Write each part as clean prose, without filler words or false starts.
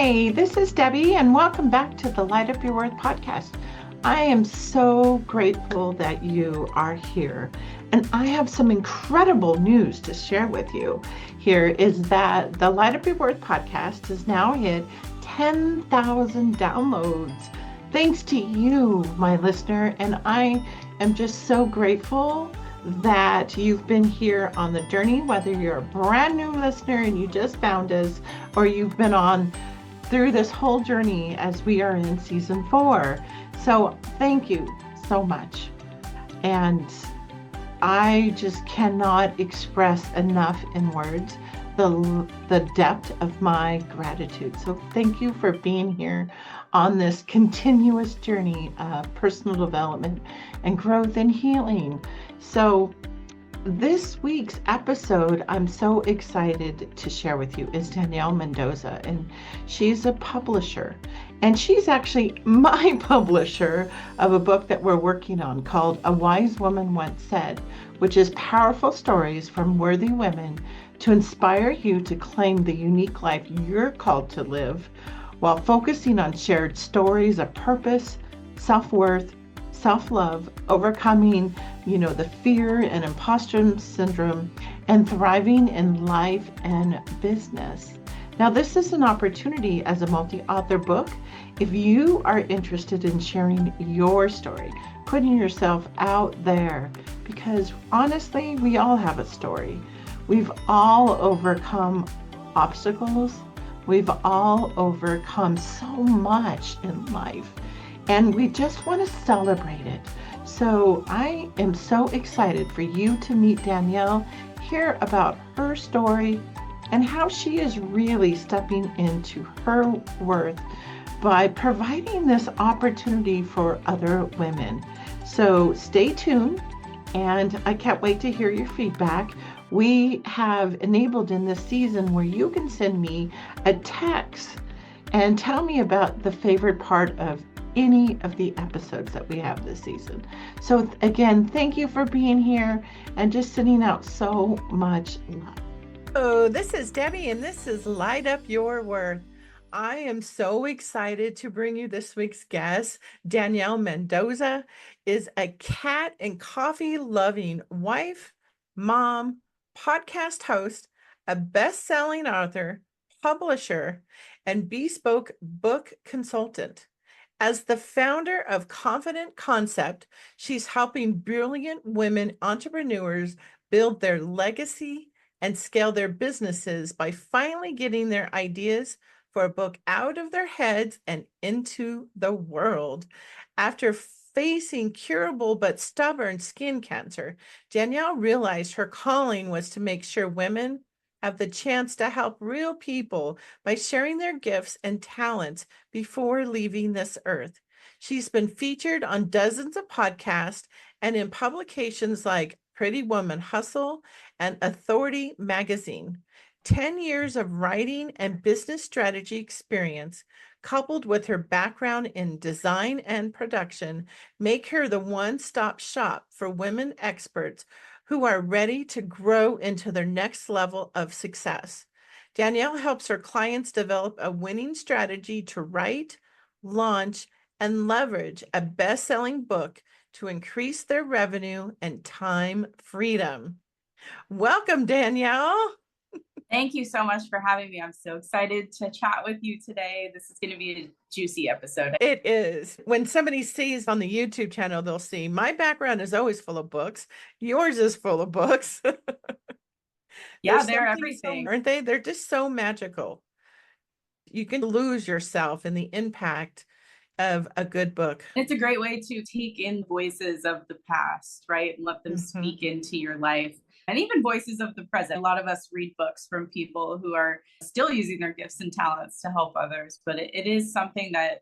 Hi, this is Debbie, and welcome back to the Light Up Your Worth podcast. I am so grateful that you are here, and I have some incredible news to share with you. Here is that the Light Up Your Worth podcast has now hit 10,000 downloads. Thanks to you, my listener, and I am just so grateful that you've been here on the journey, whether you're a brand new listener and you just found us, or you've been on through this whole journey as we are in season 4. So thank you so much. And I just cannot express enough in words the depth of my gratitude. So thank you for being here on this continuous journey of personal development and growth and healing. So this week's episode, I'm so excited to share with you, is Danielle Mendoza, and she's a publisher. And she's actually my publisher of a book that we're working on called A Wise Woman Once Said, which is powerful stories from worthy women to inspire you to claim the unique life you're called to live while focusing on shared stories of purpose, self-worth, self-love, overcoming, the fear and imposter syndrome, and thriving in life and business. Now, this is an opportunity as a multi-author book. If you are interested in sharing your story, putting yourself out there, because honestly, we all have a story. We've all overcome obstacles. We've all overcome so much in life, and we just want to celebrate it. So I am so excited for you to meet Danielle, hear about her story, and how she is really stepping into her worth by providing this opportunity for other women. So stay tuned, and I can't wait to hear your feedback. We have enabled in this season where you can send me a text and tell me about the favorite part of any of the episodes that we have this season. So again, thank you for being here and just sending out so much love. Oh, this is Debbie, and this is Light Up Your Worth. I am so excited to bring you this week's guest. Danielle Mendoza is a cat and coffee loving wife, mom, podcast host, a best-selling author, publisher, and bespoke book consultant. As the founder of Confident Concept, she's helping brilliant women entrepreneurs build their legacy and scale their businesses by finally getting their ideas for a book out of their heads and into the world. After facing curable but stubborn skin cancer, Danielle realized her calling was to make sure women have the chance to help real people by sharing their gifts and talents before leaving this earth. She's been featured on dozens of podcasts and in publications like Pretty Woman Hustle and Authority Magazine. 10 years of writing and business strategy experience, coupled with her background in design and production, make her the one-stop shop for women experts who are ready to grow into their next level of success. Danielle helps her clients develop a winning strategy to write, launch, and leverage a best-selling book to increase their revenue and time freedom. Welcome, Danielle. Thank you so much for having me. I'm so excited to chat with you today. This is going to be a juicy episode. It is. When somebody sees on the YouTube channel, they'll see my background is always full of books. Yours is full of books. Yeah, they're everything. Aren't they? They're just so magical. You can lose yourself in the impact of a good book. It's a great way to take in voices of the past, right? And let them speak into your life. And even voices of the present. A lot of us read books from people who are still using their gifts and talents to help others, but it is something that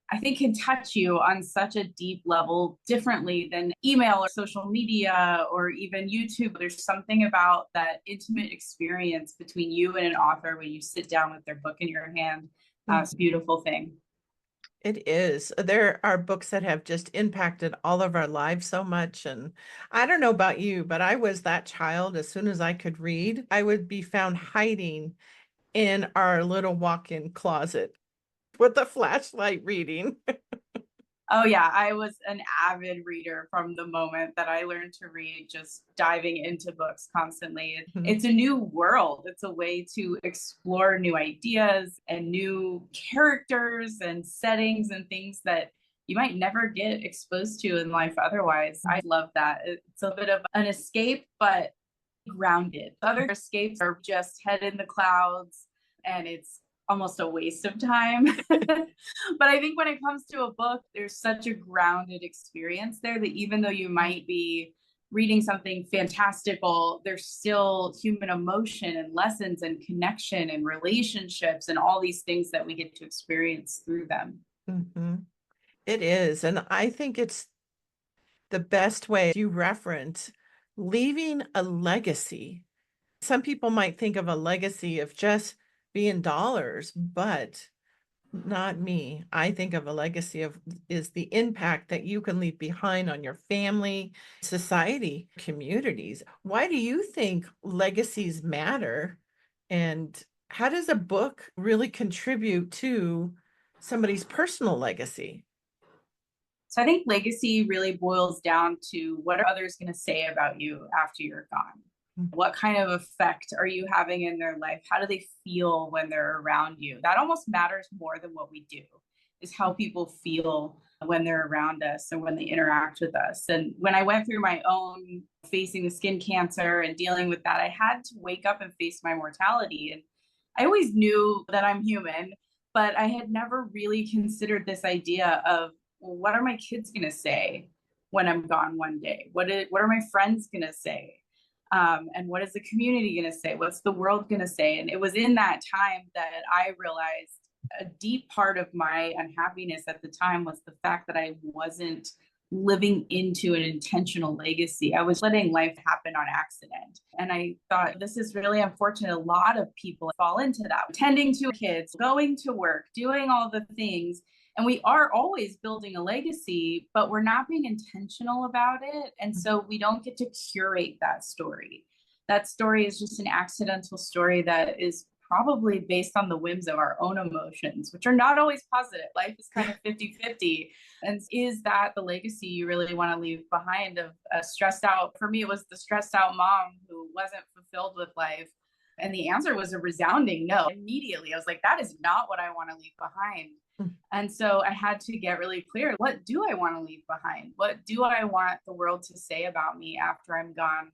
I think can touch you on such a deep level differently than email or social media or even YouTube. There's something about that intimate experience between you and an author when you sit down with their book in your hand. It's a beautiful thing. It is. There are books that have just impacted all of our lives so much. And I don't know about you, but I was that child. As soon as I could read, I would be found hiding in our little walk-in closet. with the flashlight reading. Oh, yeah. I was an avid reader from the moment that I learned to read, just diving into books constantly. It's a new world. It's a way to explore new ideas and new characters and settings and things that you might never get exposed to in life otherwise. I love that. It's a bit of an escape, but grounded. Other escapes are just head in the clouds and it's almost a waste of time. But I think when it comes to a book, there's such a grounded experience there that even though you might be reading something fantastical, there's still human emotion and lessons and connection and relationships and all these things that we get to experience through them. Mm-hmm. It is. And I think it's the best way you reference leaving a legacy. Some people might think of a legacy of just being dollars, but not me. I think of a legacy of is the impact that you can leave behind on your family, society, communities. Why do you think legacies matter? And how does a book really contribute to somebody's personal legacy? So I think legacy really boils down to what are others going to say about you after you're gone? What kind of effect are you having in their life? How do they feel when they're around you? That almost matters more than what we do, is how people feel when they're around us or when they interact with us. And when I went through my own facing the skin cancer and dealing with that, I had to wake up and face my mortality. And I always knew that I'm human, but I had never really considered this idea of, well, what are my kids going to say when I'm gone one day? What are my friends going to say? And what is the community going to say? What's the world going to say? And it was in that time that I realized a deep part of my unhappiness at the time was the fact that I wasn't living into an intentional legacy. I was letting life happen on accident. And I thought, this is really unfortunate. A lot of people fall into that, tending to kids, going to work, doing all the things. And we are always building a legacy, but we're not being intentional about it. And so we don't get to curate that story. That story is just an accidental story that is probably based on the whims of our own emotions, which are not always positive. Life is kind of 50-50. And is that the legacy you really want to leave behind of a stressed out? For me, it was the stressed out mom who wasn't fulfilled with life. And the answer was a resounding no. Immediately, I was like, that is not what I want to leave behind. And so I had to get really clear. What do I want to leave behind? What do I want the world to say about me after I'm gone?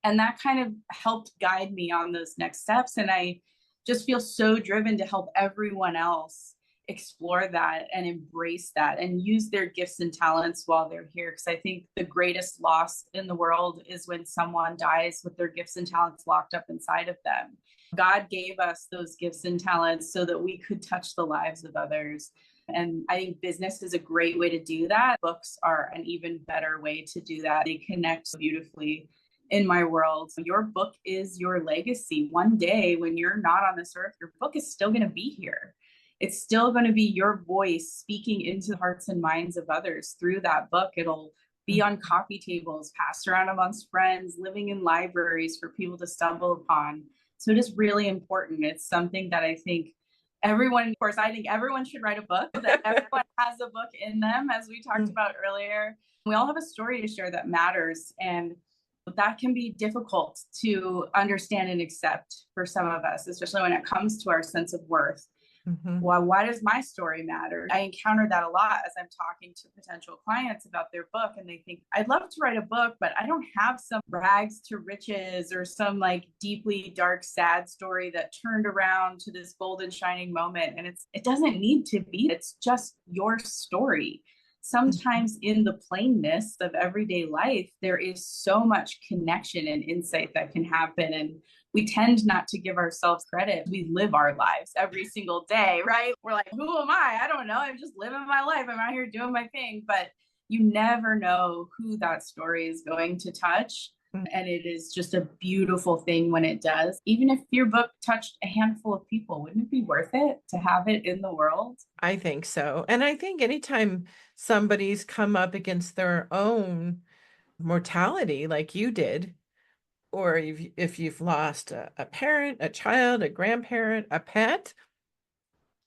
And that kind of helped guide me on those next steps. And I just feel so driven to help everyone else explore that and embrace that and use their gifts and talents while they're here. Because I think the greatest loss in the world is when someone dies with their gifts and talents locked up inside of them. God gave us those gifts and talents so that we could touch the lives of others. And I think business is a great way to do that. Books are an even better way to do that. They connect beautifully in my world. Your book is your legacy. One day when you're not on this earth, your book is still going to be here. It's still going to be your voice speaking into the hearts and minds of others through that book. It'll be on coffee tables, passed around amongst friends, living in libraries for people to stumble upon. So it is really important. It's something that I think everyone, of course, I think everyone should write a book, that everyone has a book in them, as we talked about earlier. We all have a story to share that matters. And that can be difficult to understand and accept for some of us, especially when it comes to our sense of worth. Well, why does my story matter? I encounter that a lot as I'm talking to potential clients about their book, and they think, I'd love to write a book, but I don't have some rags to riches or some like deeply dark, sad story that turned around to this golden shining moment. And it doesn't need to be. It's just your story. Sometimes in the plainness of everyday life, there is so much connection and insight that can happen. And we tend not to give ourselves credit. We live our lives every single day, right? We're like, who am I? I don't know. I'm just living my life. I'm out here doing my thing. But you never know who that story is going to touch. And it is just a beautiful thing when it does. Even if your book touched a handful of people, wouldn't it be worth it to have it in the world? I think so. And I think anytime somebody's come up against their own mortality, like you did, or if you've lost a parent, a child, a grandparent, a pet,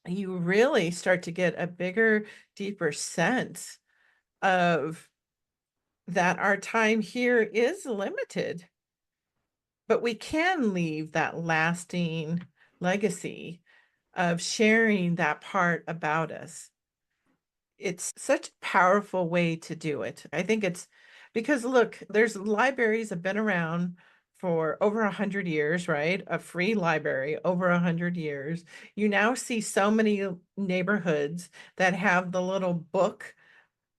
you really start to get a bigger, deeper sense of that our time here is limited, but we can leave that lasting legacy of sharing that part about us. It's such a powerful way to do it. I think it's because look, there's libraries have been around for over 100 years, right? A free library over 100 years. You now see so many neighborhoods that have the little book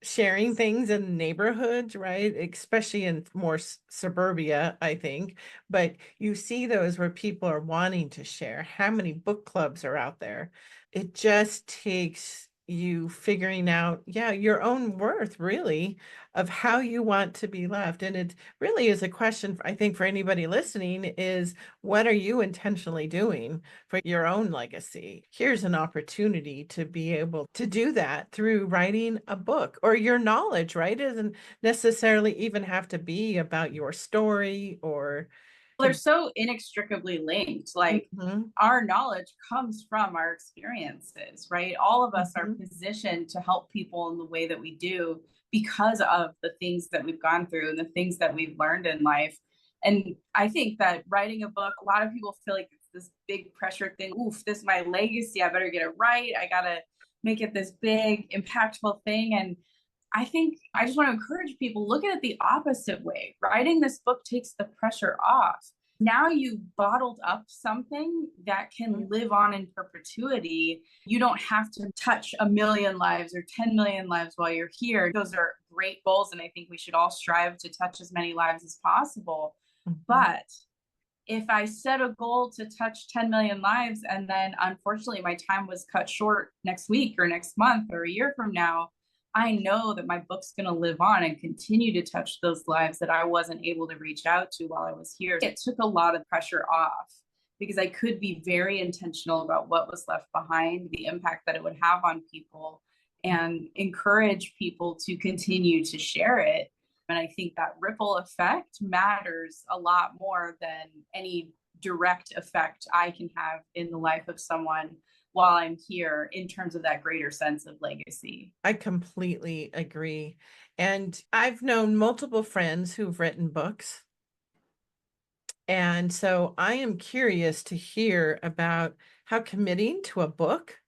sharing things in neighborhoods, right? Especially in more suburbia, I think. But you see those where people are wanting to share. How many book clubs are out there? It just takes you figuring out, yeah, your own worth, really, of how you want to be left. And it really is a question, I think, for anybody listening is what are you intentionally doing for your own legacy? Here's an opportunity to be able to do that through writing a book or your knowledge, right? It doesn't necessarily even have to be about your story or They're so inextricably linked. Like Mhm, our knowledge comes from our experiences, right? All of us are mhm, positioned to help people in the way that we do because of the things that we've gone through and the things that we've learned in life. And I think that writing a book, a lot of people feel like it's this big pressure thing. Oof, this is my legacy. I better get it right. I got to make it this big, impactful thing. And I think I just want to encourage people look at it the opposite way. Writing this book takes the pressure off. Now you bottled up something that can mhm. live on in perpetuity. You don't have to touch a million lives or 10 million lives while you're here. Those are great goals. And I think we should all strive to touch as many lives as possible. Mhm. But if I set a goal to touch 10 million lives and then unfortunately my time was cut short next week or next month or a year from now, I know that my book's going to live on and continue to touch those lives that I wasn't able to reach out to while I was here. It took a lot of pressure off because I could be very intentional about what was left behind, the impact that it would have on people, and encourage people to continue to share it. And I think that ripple effect matters a lot more than any direct effect I can have in the life of someone while I'm here in terms of that greater sense of legacy. I completely agree. And I've known multiple friends who've written books. And so I am curious to hear about how committing to a book,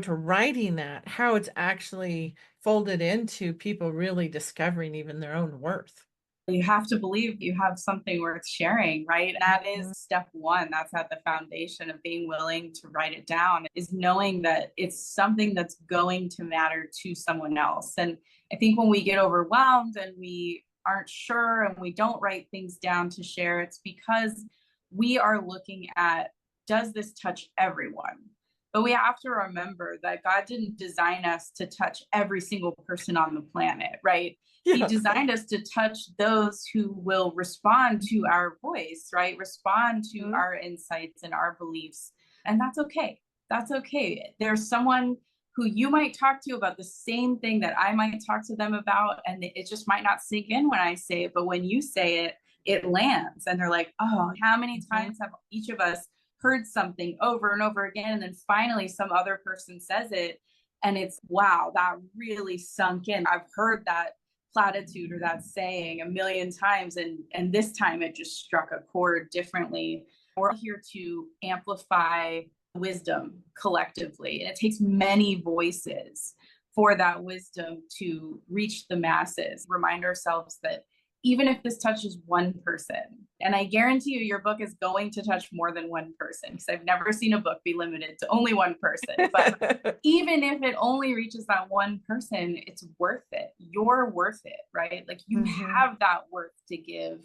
to writing that, how it's actually folded into people really discovering even their own worth. You have to believe you have something worth sharing, right? And that is Mhm, step one. That's at the foundation of being willing to write it down, is knowing that it's something that's going to matter to someone else. And I think when we get overwhelmed and we aren't sure and we don't write things down to share, it's because we are looking at, does this touch everyone? But we have to remember that God didn't design us to touch every single person on the planet, right? He Yeah. designed us to touch those who will respond to our voice, right? Respond to Mhm, our insights and our beliefs. And that's okay. That's okay. There's someone who you might talk to about the same thing that I might talk to them about. And it just might not sink in when I say it. But when you say it, it lands. And they're like, oh, how many mhm, times have each of us heard something over and over again? And then finally, some other person says it. And it's, wow, that really sunk in. I've heard that platitude or that saying a million times, and this time it just struck a chord differently. We're here to amplify wisdom collectively, and it takes many voices for that wisdom to reach the masses. Remind ourselves that even if this touches one person, and I guarantee you your book is going to touch more than one person, because I've never seen a book be limited to only one person, but even if it only reaches that one person, it's worth it. You're worth it, right? Like you mhm, have that worth to give.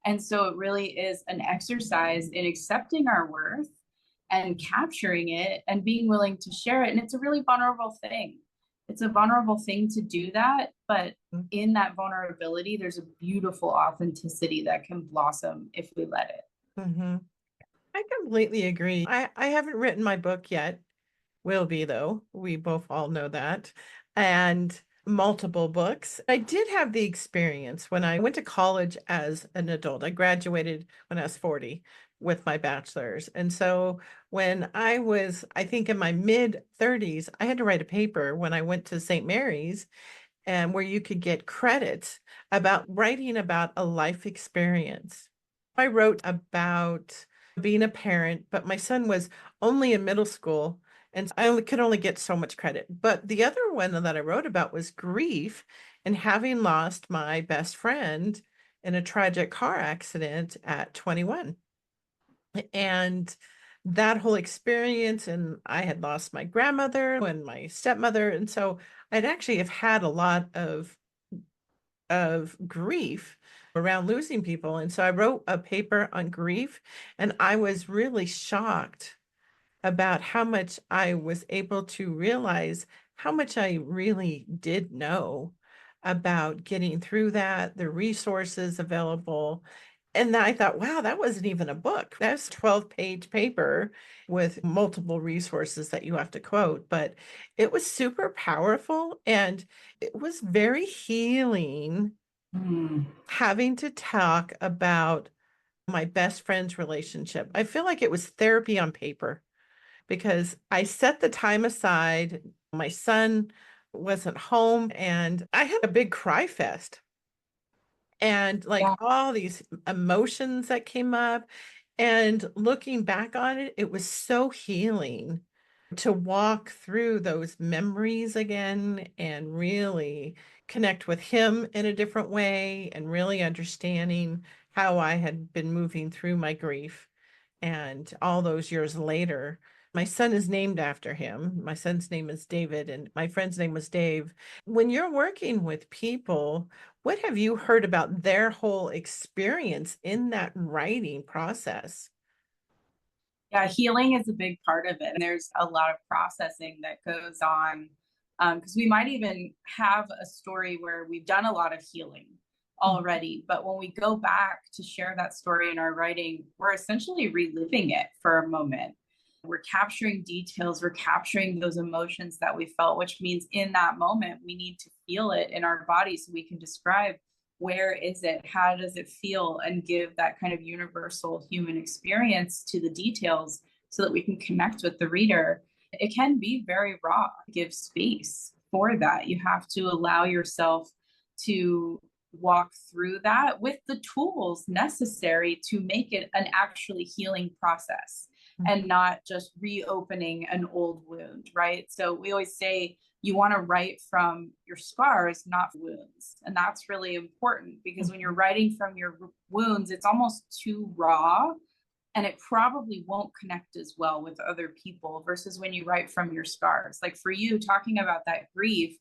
And so it really is an exercise in accepting our worth and capturing it and being willing to share it. And it's a really vulnerable thing. It's a vulnerable thing to do that. But mhm, in that vulnerability, there's a beautiful authenticity that can blossom if we let it. mhm. I completely agree. I haven't written my book yet. Will be though. We both all know that. And multiple books. I did have the experience when I went to college as an adult. I graduated when I was 40 with my bachelor's. And so when I was, I think in my mid 30s, I had to write a paper when I went to St. Mary's and where you could get credits about writing about a life experience. I wrote about being a parent, but my son was only in middle school, and I could only get so much credit. But the other one that I wrote about was grief and having lost my best friend in a tragic car accident at 21. And that whole experience, and I had lost my grandmother and my stepmother, and so I'd actually have had a lot of grief around losing people. And so I wrote a paper on grief, and I was really shocked about how much I was able to realize how much I really did know about getting through that, the resources available. And then I thought, wow, that wasn't even a book. That's 12-page paper with multiple resources that you have to quote. But it was super powerful and it was very healing having to talk about my best friend's relationship. I feel like it was therapy on paper because I set the time aside. My son wasn't home and I had a big cry fest and like Yeah. all these emotions that came up. And looking back on it, it was so healing to walk through those memories again and really connect with him in a different way and really understanding how I had been moving through my grief. And all those years later, my son is named after him. My son's name is David, and my friend's name was Dave. When you're working with people, what have you heard about their whole experience in that writing process? Yeah, healing is a big part of it. And there's a lot of processing that goes on because we might even have a story where we've done a lot of healing already. But when we go back to share that story in our writing, we're essentially reliving it for a moment. We're capturing details, we're capturing those emotions that we felt, which means in that moment, we need to feel it in our body so we can describe where is it, how does it feel, and give that kind of universal human experience to the details so that we can connect with the reader. It can be very raw. Give space for that. You have to allow yourself to walk through that with the tools necessary to make it an actually healing process and not just reopening an old wound, right? So we always say you want to write from your scars, not wounds. And that's really important because when you're writing from your wounds, it's almost too raw and it probably won't connect as well with other people versus when you write from your scars. Like for you, talking about that grief,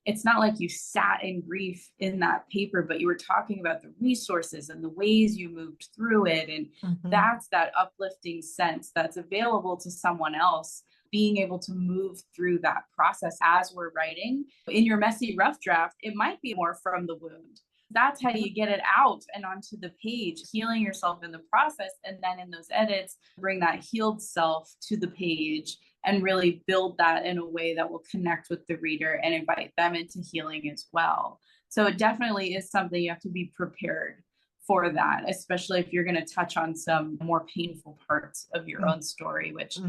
it's not like you sat in grief in that paper, but you were talking about the resources and the ways you moved through it. And that's that uplifting sense that's available to someone else, being able to move through that process as we're writing. In your messy rough draft, it might be more from the wound. That's how you get it out and onto the page, healing yourself in the process. And then in those edits, bring that healed self to the page and really build that in a way that will connect with the reader and invite them into healing as well. So it definitely is something you have to be prepared for that, especially if you're going to touch on some more painful parts of your own story, which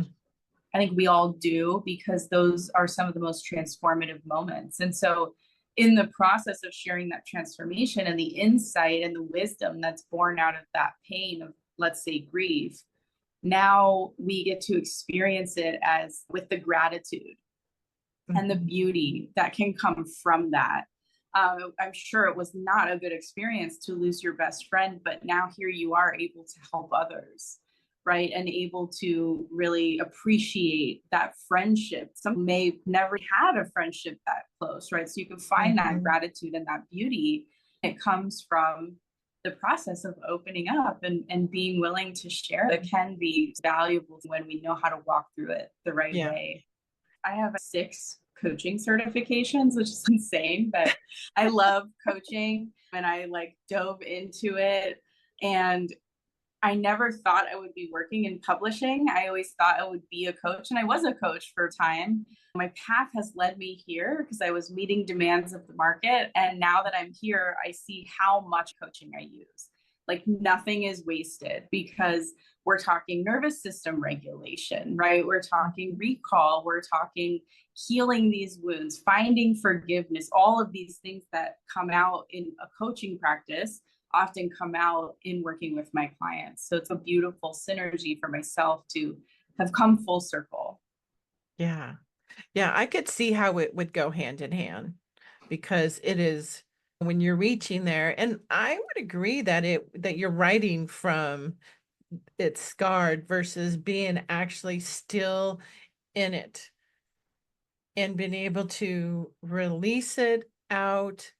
I think we all do because those are some of the most transformative moments. And so in the process of sharing that transformation and the insight and the wisdom that's born out of that pain of, let's say, grief, now we get to experience it as with the gratitude and the beauty that can come from that. I'm sure it was not a good experience to lose your best friend, but now here you are able to help others, right? And able to really appreciate that friendship. Some may never had a friendship that close, right? So you can find that gratitude and that beauty. It comes from the process of opening up and being willing to share. It can be valuable when we know how to walk through it the right way. I have 6 coaching certifications, which is insane, but I love coaching and I like dove into it. And I never thought I would be working in publishing. I always thought I would be a coach, and I was a coach for a time. My path has led me here because I was meeting demands of the market. And now that I'm here, I see how much coaching I use. Like nothing is wasted because we're talking nervous system regulation, right? We're talking recall, we're talking healing these wounds, finding forgiveness, all of these things that come out in a coaching practice often come out in working with my clients. So it's a beautiful synergy for myself to have come full circle. Yeah. Yeah, I could see how it would go hand in hand because it is when you're reaching there. And I would agree that that you're writing from it's scarred versus being actually still in it and being able to release it out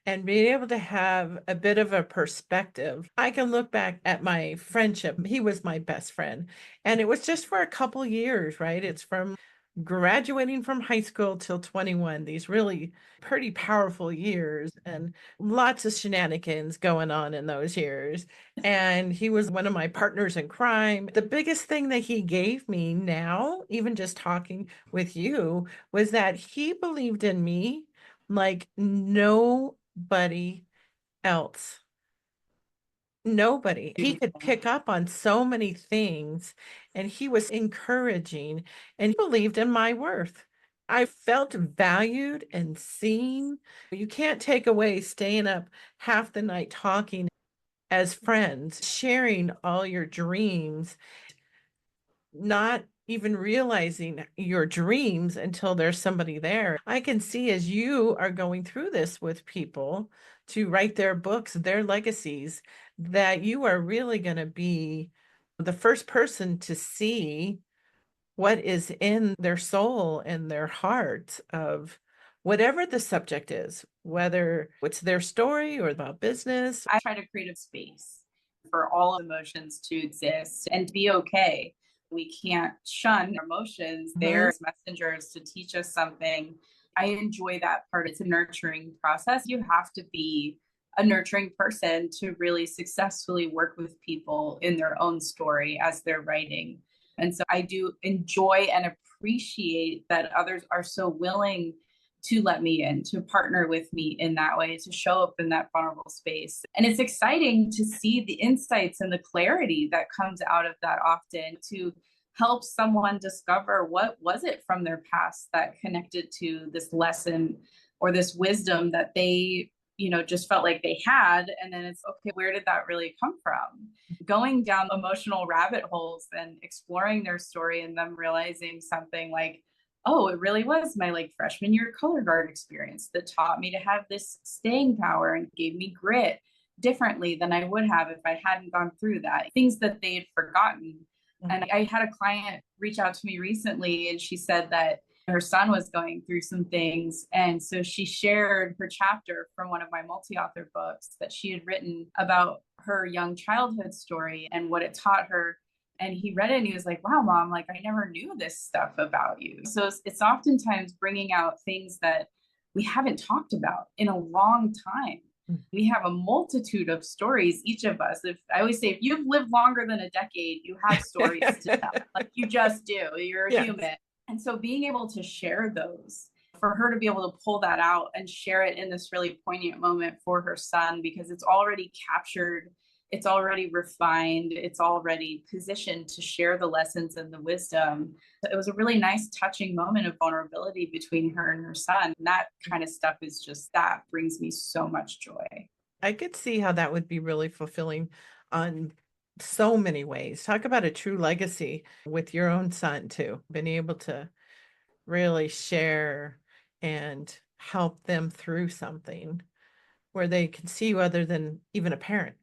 and being able to have a bit of a perspective. I can look back at my friendship. He was my best friend, and it was just for a couple years, right? It's from graduating from high school till 21, these really pretty powerful years, and lots of shenanigans going on in those years. And he was one of my partners in crime. The biggest thing that he gave me now, even just talking with you, was that he believed in me like nobody else. Nobody. He could pick up on so many things, and he was encouraging, and he believed in my worth. I felt valued and seen. You can't take away staying up half the night talking as friends, sharing all your dreams, not even realizing your dreams until there's somebody there. I can see as you are going through this with people to write their books, their legacies, that you are really going to be the first person to see what is in their soul and their heart of whatever the subject is, whether it's their story or about business. I try to create a space for all emotions to exist and to be okay. We can't shun emotions. They're messengers to teach us something. I enjoy that part. It's a nurturing process. You have to be a nurturing person to really successfully work with people in their own story as they're writing. And so I do enjoy and appreciate that others are so willing to let me in, to partner with me in that way, to show up in that vulnerable space. And it's exciting to see the insights and the clarity that comes out of that often to help someone discover what was it from their past that connected to this lesson or this wisdom that they just felt like they had. And then it's okay, where did that really come from? Going down emotional rabbit holes and exploring their story and them realizing something like, oh, it really was my like freshman year color guard experience that taught me to have this staying power and gave me grit differently than I would have if I hadn't gone through that. Things that they had forgotten. And I had a client reach out to me recently, and she said that her son was going through some things. And so she shared her chapter from one of my multi-author books that she had written about her young childhood story and what it taught her. And he read it and he was like, wow, mom, like I never knew this stuff about you. So it's oftentimes bringing out things that we haven't talked about in a long time. We have a multitude of stories, each of us. If I always say, if you've lived longer than a decade, you have stories to tell. Like you just do. You're a human. And so being able to share those, for her to be able to pull that out and share it in this really poignant moment for her son, because it's already captured, it's already refined, it's already positioned to share the lessons and the wisdom. It was a really nice, touching moment of vulnerability between her and her son. And that kind of stuff is just, that brings me so much joy. I could see how that would be really fulfilling on so many ways. Talk about a true legacy with your own son too, being able to really share and help them through something where they can see you other than even a parent.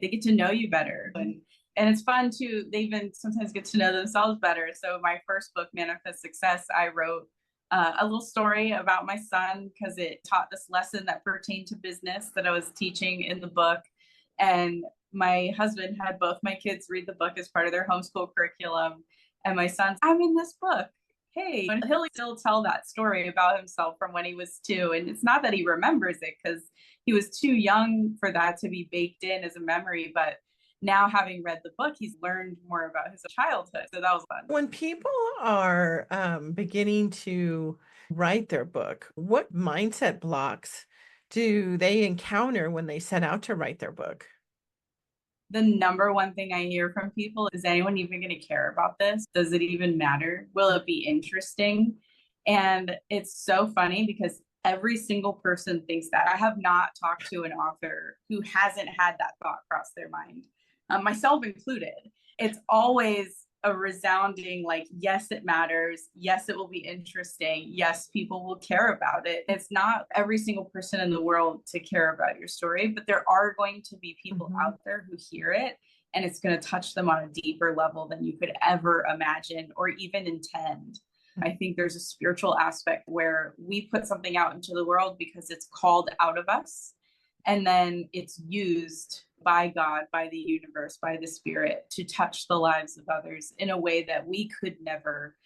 They get to know you better. And it's fun too. They even sometimes get to know themselves better. So my first book, Manifest Success, I wrote a little story about my son because it taught this lesson that pertained to business that I was teaching in the book. And my husband had both my kids read the book as part of their homeschool curriculum. And my son's, I'm in this book. Hey, and he'll still tell that story about himself from when he was 2. And it's not that he remembers it because he was too young for that to be baked in as a memory, but now having read the book, he's learned more about his childhood. So that was fun. When people are beginning to write their book, what mindset blocks do they encounter when they set out to write their book? The number one thing I hear from people is anyone even going to care about this? Does it even matter? Will it be interesting? And it's so funny because every single person thinks that. I have not talked to an author who hasn't had that thought cross their mind, myself included. It's always a resounding like, yes, it matters. Yes, it will be interesting. Yes, people will care about it. It's not every single person in the world to care about your story, but there are going to be people out there who hear it, and it's going to touch them on a deeper level than you could ever imagine or even intend. I think there's a spiritual aspect where we put something out into the world because it's called out of us, and then it's used by God, by the universe, by the spirit to touch the lives of others in a way that we could never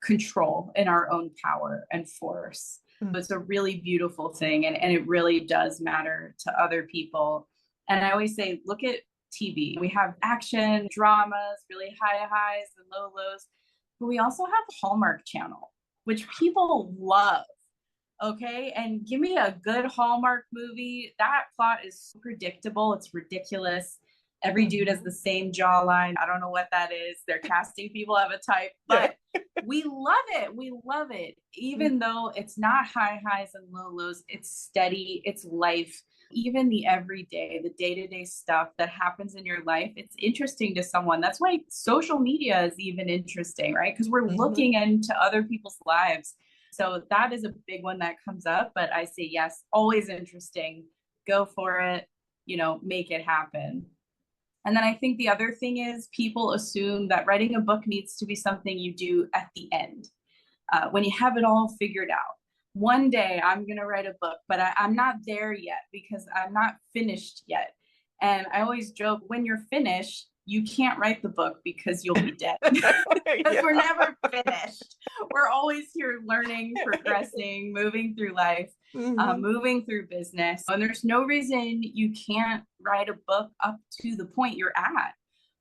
control in our own power and force. Mm-hmm. It's a really beautiful thing, and it really does matter to other people. And I always say, look at TV. We have action, dramas, really high highs and low lows, but we also have the Hallmark Channel, which people love. Okay. And give me a good Hallmark movie. That plot is predictable. It's ridiculous. Every dude has the same jawline. I don't know what that is. They're casting people of a type, but we love it. We love it. Even though it's not high highs and low lows, it's steady, it's life. Even the everyday, the day-to-day stuff that happens in your life, it's interesting to someone. That's why social media is even interesting, right? Because we're looking into other people's lives. So that is a big one that comes up, but I say, yes, always interesting. Go for it, make it happen. And then I think the other thing is people assume that writing a book needs to be something you do at the end, when you have it all figured out. One day I'm going to write a book, but I'm not there yet because I'm not finished yet. And I always joke, when you're finished, you can't write the book because you'll be dead. Because we're never finished. We're always here learning, progressing, moving through life, moving through business. And there's no reason you can't write a book up to the point you're at,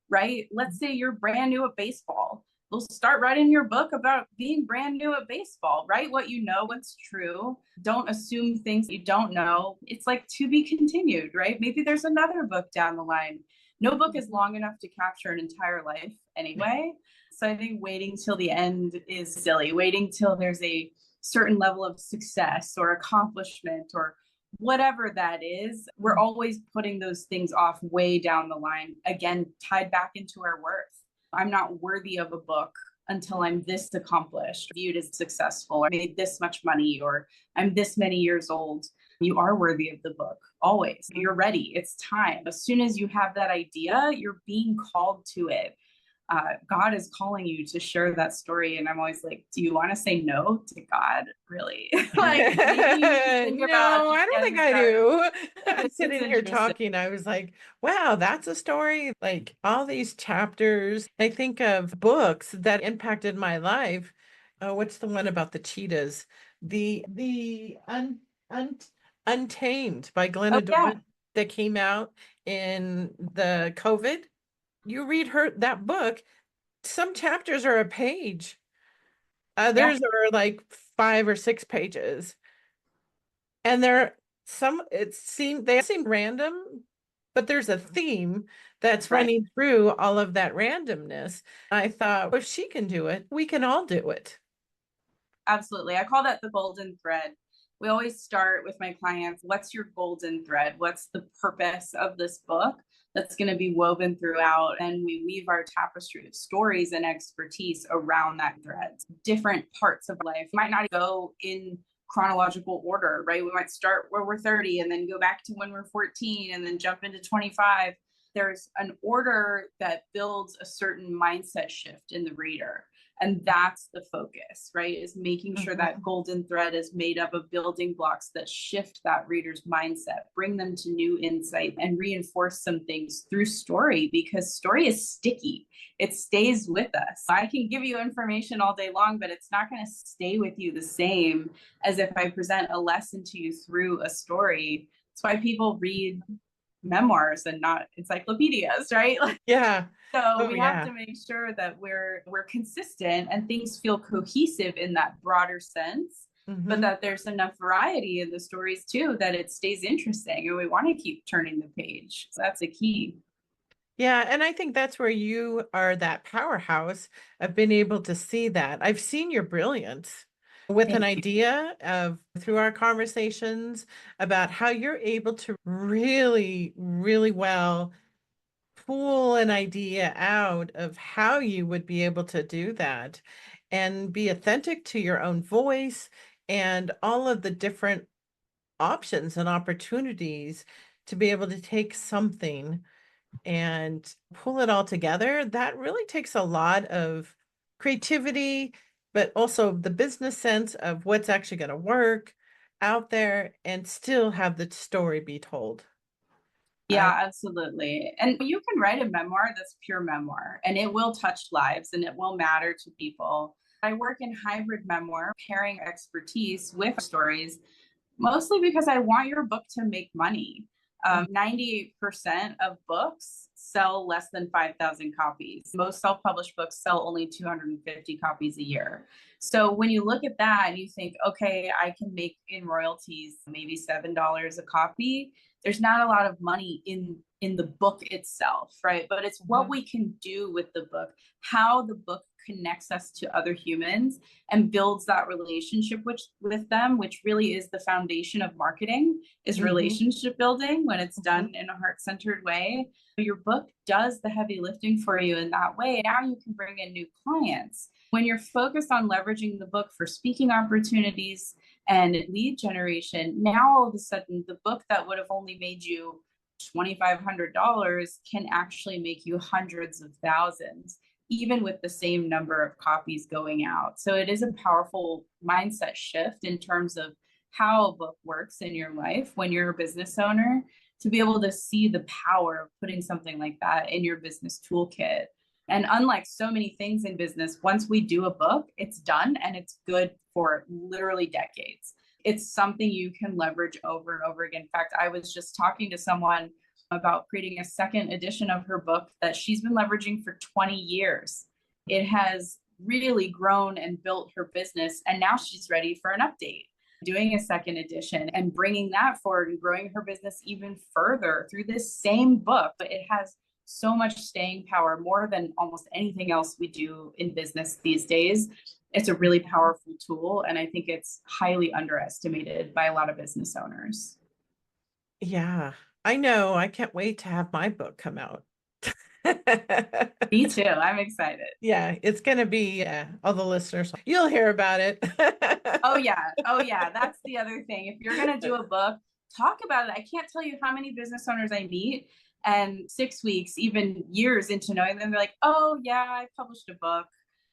right? Let's say you're brand new at baseball. We'll start writing your book about being brand new at baseball. Write what you know, what's true. Don't assume things you don't know. It's like to be continued, right? Maybe there's another book down the line. No book is long enough to capture an entire life anyway. So I think waiting till the end is silly. Waiting till there's a certain level of success or accomplishment or whatever that is, we're always putting those things off way down the line. Again, tied back into our worth. I'm not worthy of a book until I'm this accomplished, viewed as successful, or made this much money, or I'm this many years old. You are worthy of the book, always. You're ready. It's time. As soon as you have that idea, you're being called to it. God is calling you to share that story. And I'm always like, do you want to say no to God? Really? Like, no, I don't think I do. I'm sitting here talking. I was like, wow, that's a story. Like all these chapters. I think of books that impacted my life. What's the one about the cheetahs? Untamed by Glenna Doyle that came out in the COVID. You read that book, some chapters are a page. Others are like 5 or 6 pages. And they seem random, but there's a theme that's running through all of that randomness. I thought, well, if she can do it, we can all do it. Absolutely. I call that the golden thread. We always start with my clients, what's your golden thread? What's the purpose of this book that's going to be woven throughout? And we weave our tapestry of stories and expertise around that thread. Different parts of life might not go in chronological order, right? We might start where we're 30 and then go back to when we're 14 and then jump into 25. There's an order that builds a certain mindset shift in the reader. And that's the focus, right? Is making sure that golden thread is made up of building blocks that shift that reader's mindset, bring them to new insight, and reinforce some things through story, because story is sticky. It stays with us. I can give you information all day long, but it's not going to stay with you the same as if I present a lesson to you through a story. That's why people read memoirs and not encyclopedias, right? Like, Yeah. so Oh, we have yeah. to make sure that we're consistent and things feel cohesive in that broader sense, but Hmm. that there's enough variety in the stories too that it stays interesting and we want to keep turning the page. So that's the key. Yeah, and I think that's where you are that powerhouse of being able to see that. I've seen your brilliance with an Thank you. idea of through our conversations about how you're able to really, really well pull an idea out of how you would be able to do that and be authentic to your own voice and all of the different options and opportunities to be able to take something and pull it all together. That really takes a lot of creativity, but also the business sense of what's actually going to work out there and still have the story be told. I Yeah, absolutely. And you can write a memoir that's pure memoir and it will touch lives and it will matter to people. I work in hybrid memoir, pairing expertise with stories, mostly because I want your book to make money. 98% of books sell less than 5,000 copies. Most self published books sell only 250 copies a year. So when you look at that and you think, okay, I can make in royalties maybe $7 a copy, there's not a lot of money in the book itself, right? But it's what Mhm. we can do with the book, how the book connects us to other humans and builds that relationship with them, which really is the foundation of marketing, is Mhm. relationship building when it's Mhm. done in a heart-centered way. Your book does the heavy lifting for you in that way. Now you can bring in new clients. When you're focused on leveraging the book for speaking opportunities and lead generation, now all of a sudden the book that would have only made you $2,500 can actually make you hundreds of thousands, even with the same number of copies going out. So it is a powerful mindset shift in terms of how a book works in your life when you're a business owner, to be able to see the power of putting something like that in your business toolkit. And unlike so many things in business, once we do a book, it's done and it's good for literally decades. It's something you can leverage over and over again. In fact, I was just talking to someone about creating a second edition of her book that she's been leveraging for 20 years. It has really grown and built her business, and now she's ready for an update, doing a second edition and bringing that forward and growing her business even further through this same book. But it has so much staying power, more than almost anything else we do in business these days. It's a really powerful tool, and I think it's highly underestimated by a lot of business owners. Yeah, I know. I can't wait to have my book come out. Me too. I'm excited. Yeah, it's going to be all the listeners. You'll hear about it. Oh yeah. Oh yeah. That's the other thing. If you're going to do a book, talk about it. I can't tell you how many business owners I meet and 6 weeks, even years into knowing them, they're like, oh yeah, I published a book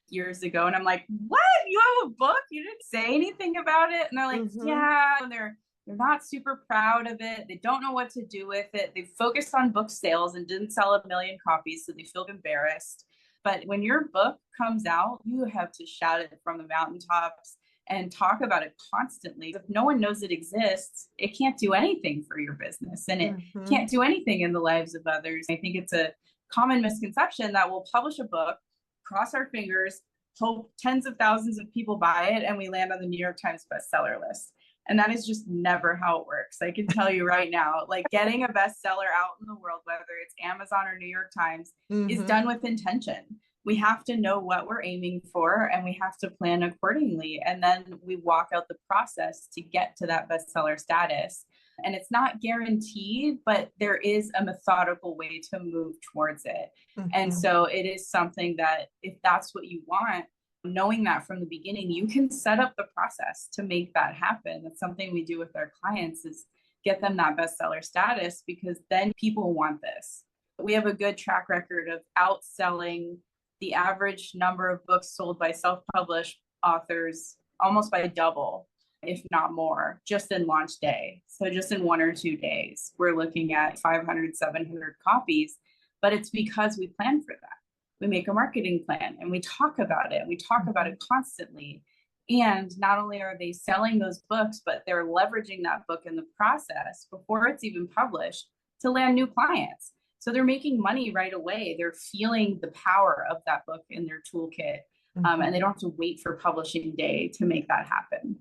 years ago. And I'm like, what? You have a book? You didn't say anything about it? And they're like, Hmm. yeah. And they're not super proud of it. They don't know what to do with it. They focused on book sales and didn't sell a million copies, so they feel embarrassed. But when your book comes out, you have to shout it from the mountaintops and talk about it constantly. If no one knows it exists, it can't do anything for your business and it Hmm. can't do anything in the lives of others. I think it's a common misconception that we'll publish a book, cross our fingers, hope tens of thousands of people buy it, and we land on the New York Times bestseller list. And that is just never how it works. I can tell you right now, like getting a bestseller out in the world, whether it's Amazon or New York Times, is Hmm. done with intention. We have to know what we're aiming for and we have to plan accordingly. And then we walk out the process to get to that bestseller status. And it's not guaranteed, but there is a methodical way to move towards it. And Hmm. so it is something that if that's what you want, knowing that from the beginning, you can set up the process to make that happen. That's something we do with our clients is get them that bestseller status because then people want this. We have a good track record of outselling the average number of books sold by self-published authors almost by double, if not more, just in launch day. So just in 1 or 2 days, we're looking at 500, 700 copies, but it's because we plan for that. We make a marketing plan and we talk about it. We talk about Hmm. it constantly. And not only are they selling those books, but they're leveraging that book in the process before it's even published. to land new clients. So they're making money right away. They're feeling the power of that book in their toolkit. And they don't have to wait for publishing day to make that happen.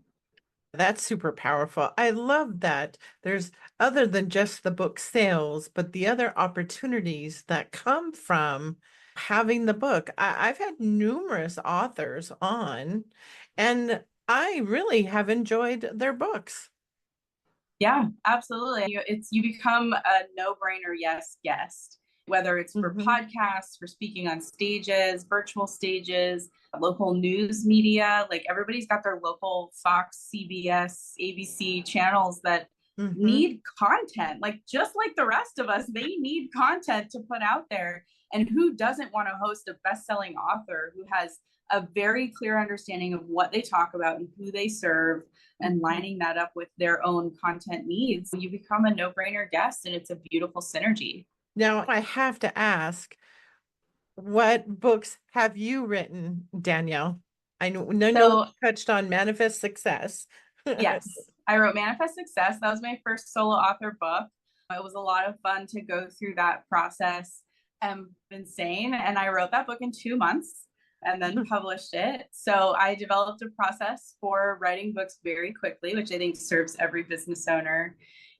That's super powerful. I love that. There's other than just the book sales, but the other opportunities that come from having the book. I've had numerous authors on, and I really have enjoyed their books. Yeah, absolutely. You become a no-brainer yes guest, whether it's for podcasts, for speaking on stages, virtual stages, local news media. Like everybody's got their local Fox, CBS, ABC channels that need content. Like just like the rest of us, they need content to put out there. And who doesn't want to host a best-selling author who has a very clear understanding of what they talk about and who they serve and lining that up with their own content needs? You become a no-brainer guest, and it's a beautiful synergy. Now, I have to ask, what books have you written, Danielle? I know you touched on Manifest Success. Yes, I wrote Manifest Success. That was my first solo author book. It was a lot of fun to go through that process. Insane. And I wrote that book in 2 months and then published it. So I developed a process for writing books very quickly, which I think serves every business owner.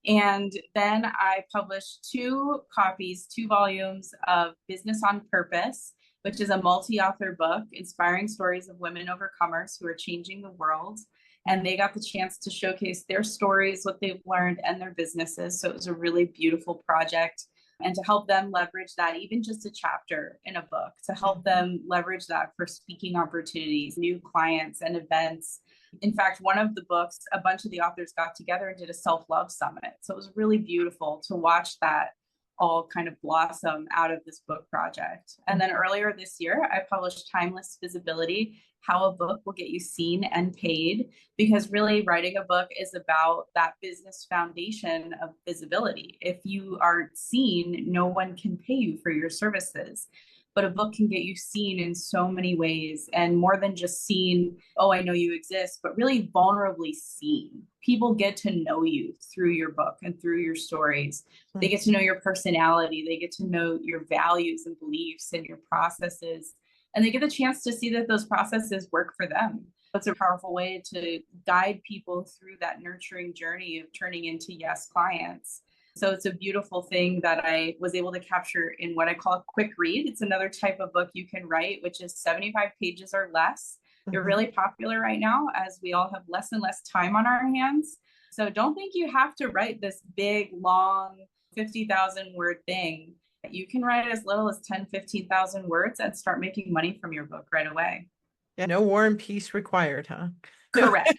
And then I published 2 copies, 2 volumes of Business on Purpose, which is a multi-author book inspiring stories of women overcomers who are changing the world. And they got the chance to showcase their stories, what they've learned, and their businesses. So it was a really beautiful project. And to help them leverage that, even just a chapter in a book, to help them leverage that for speaking opportunities, new clients, and events. In fact, one of the books, a bunch of the authors got together and did a self-love summit. So it was really beautiful to watch that all kind of blossom out of this book project. And then earlier this year, I published Timeless Visibility, How a Book Will Get You Seen and Paid, because really writing a book is about that business foundation of visibility. If you aren't seen, no one can pay you for your services. But a book can get you seen in so many ways, and more than just seen, oh, I know you exist, but really vulnerably seen. People get to know you through your book and through your stories. They get to know your personality. They get to know your values and beliefs and your processes. And they get the chance to see that those processes work for them. It's a powerful way to guide people through that nurturing journey of turning into yes clients. So it's a beautiful thing that I was able to capture in what I call a quick read. It's another type of book you can write, which is 75 pages or less. They're really popular right now as we all have less and less time on our hands. So don't think you have to write this big, long, 50,000 word thing. You can write as little as 10, 15,000 words and start making money from your book right away. Yeah, no war and peace required, huh? Correct.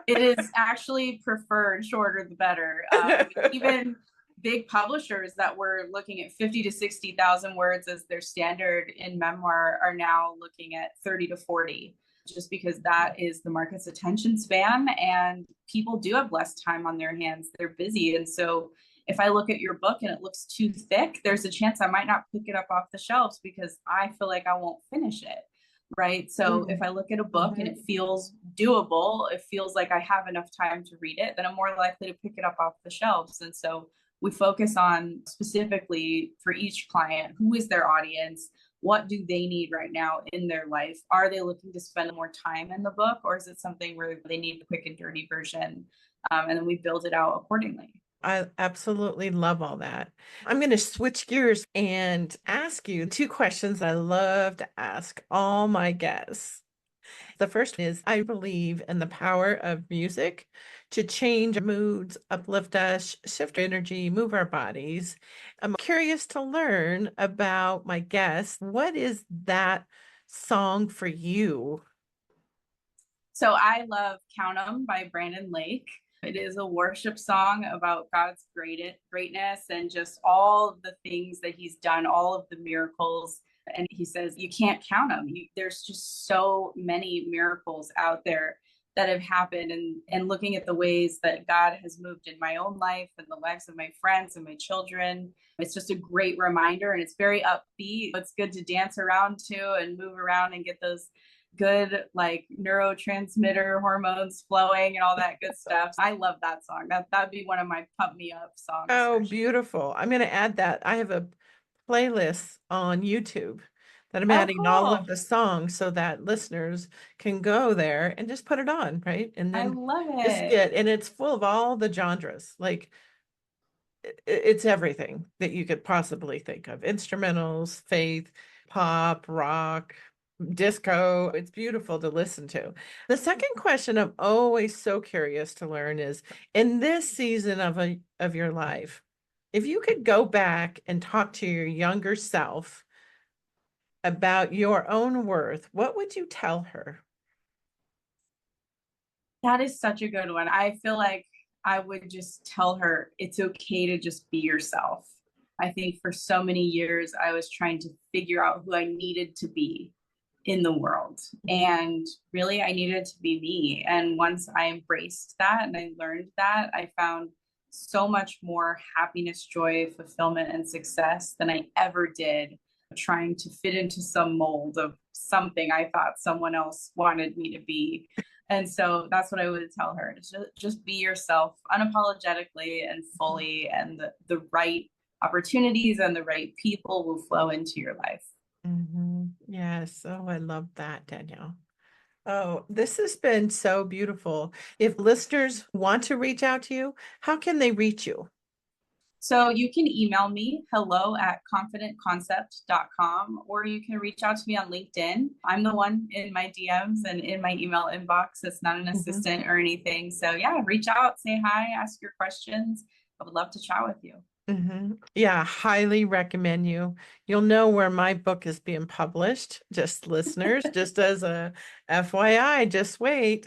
It is actually preferred shorter the better. Even big publishers that were looking at 50 to 60,000 words as their standard in memoir are now looking at 30 to 40, just because that is the market's attention span, and people do have less time on their hands. They're busy. And so if I look at your book and it looks too thick, there's a chance I might not pick it up off the shelves because I feel like I won't finish it. Right. So if I look at a book and it feels doable, it feels like I have enough time to read it, then I'm more likely to pick it up off the shelves. And so we focus on specifically for each client, who is their audience? What do they need right now in their life? Are they looking to spend more time in the book, or is it something where they need the quick and dirty version? And then we build it out accordingly. I absolutely love all that. I'm going to switch gears and ask you 2 questions I love to ask all my guests. The first is, I believe in the power of music to change moods, uplift us, shift our energy, move our bodies. I'm curious to learn about my guests. What is that song for you? So I love Count 'Em by Brandon Lake. It is a worship song about God's greatness and just all of the things that he's done, all of the miracles. And he says, you can't count them. There's just so many miracles out there that have happened. And looking at the ways that God has moved in my own life and the lives of my friends and my children, it's just a great reminder. And it's very upbeat. It's good to dance around to and move around and get those good like neurotransmitter hormones flowing and all that good stuff. I love that song. That'd be one of my pump me up songs Oh, for sure. beautiful. I'm going to add that. I have a playlist on YouTube that I'm Oh, adding all of cool. the songs so that listeners can go there and just put it on, right? And I then love just it. and it's full of all the genres. Like it's everything that you could possibly think of. Instrumentals, faith, pop, rock, disco. It's beautiful to listen to. The second question I'm always so curious to learn is, in this season of your life, if you could go back and talk to your younger self about your own worth, what would you tell her? That is such a good one. I feel like I would just tell her it's okay to just be yourself. I think for so many years, I was trying to figure out who I needed to be in the world. And really, I needed to be me. And once I embraced that and I learned that, I found so much more happiness, joy, fulfillment, and success than I ever did trying to fit into some mold of something I thought someone else wanted me to be. And so that's what I would tell her. Just be yourself unapologetically and fully, and the right opportunities and the right people will flow into your life. Yes. Oh, I love that, Danielle. Oh, this has been so beautiful. If listeners want to reach out to you, how can they reach you? So you can email me, hello@confidentconcept.com, or you can reach out to me on LinkedIn. I'm the one in my DMs and in my email inbox. It's not an Mhm. assistant or anything. So yeah, reach out, say hi, ask your questions. I would love to chat with you. Yeah, highly recommend you. You'll know where my book is being published, just listeners, just as a FYI, just wait.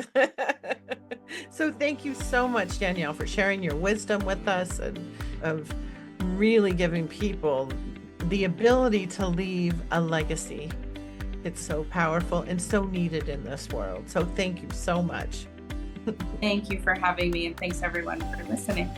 So thank you so much, Danielle, for sharing your wisdom with us and of really giving people the ability to leave a legacy. It's so powerful and so needed in this world. So thank you so much. Thank you for having me, and thanks everyone for listening.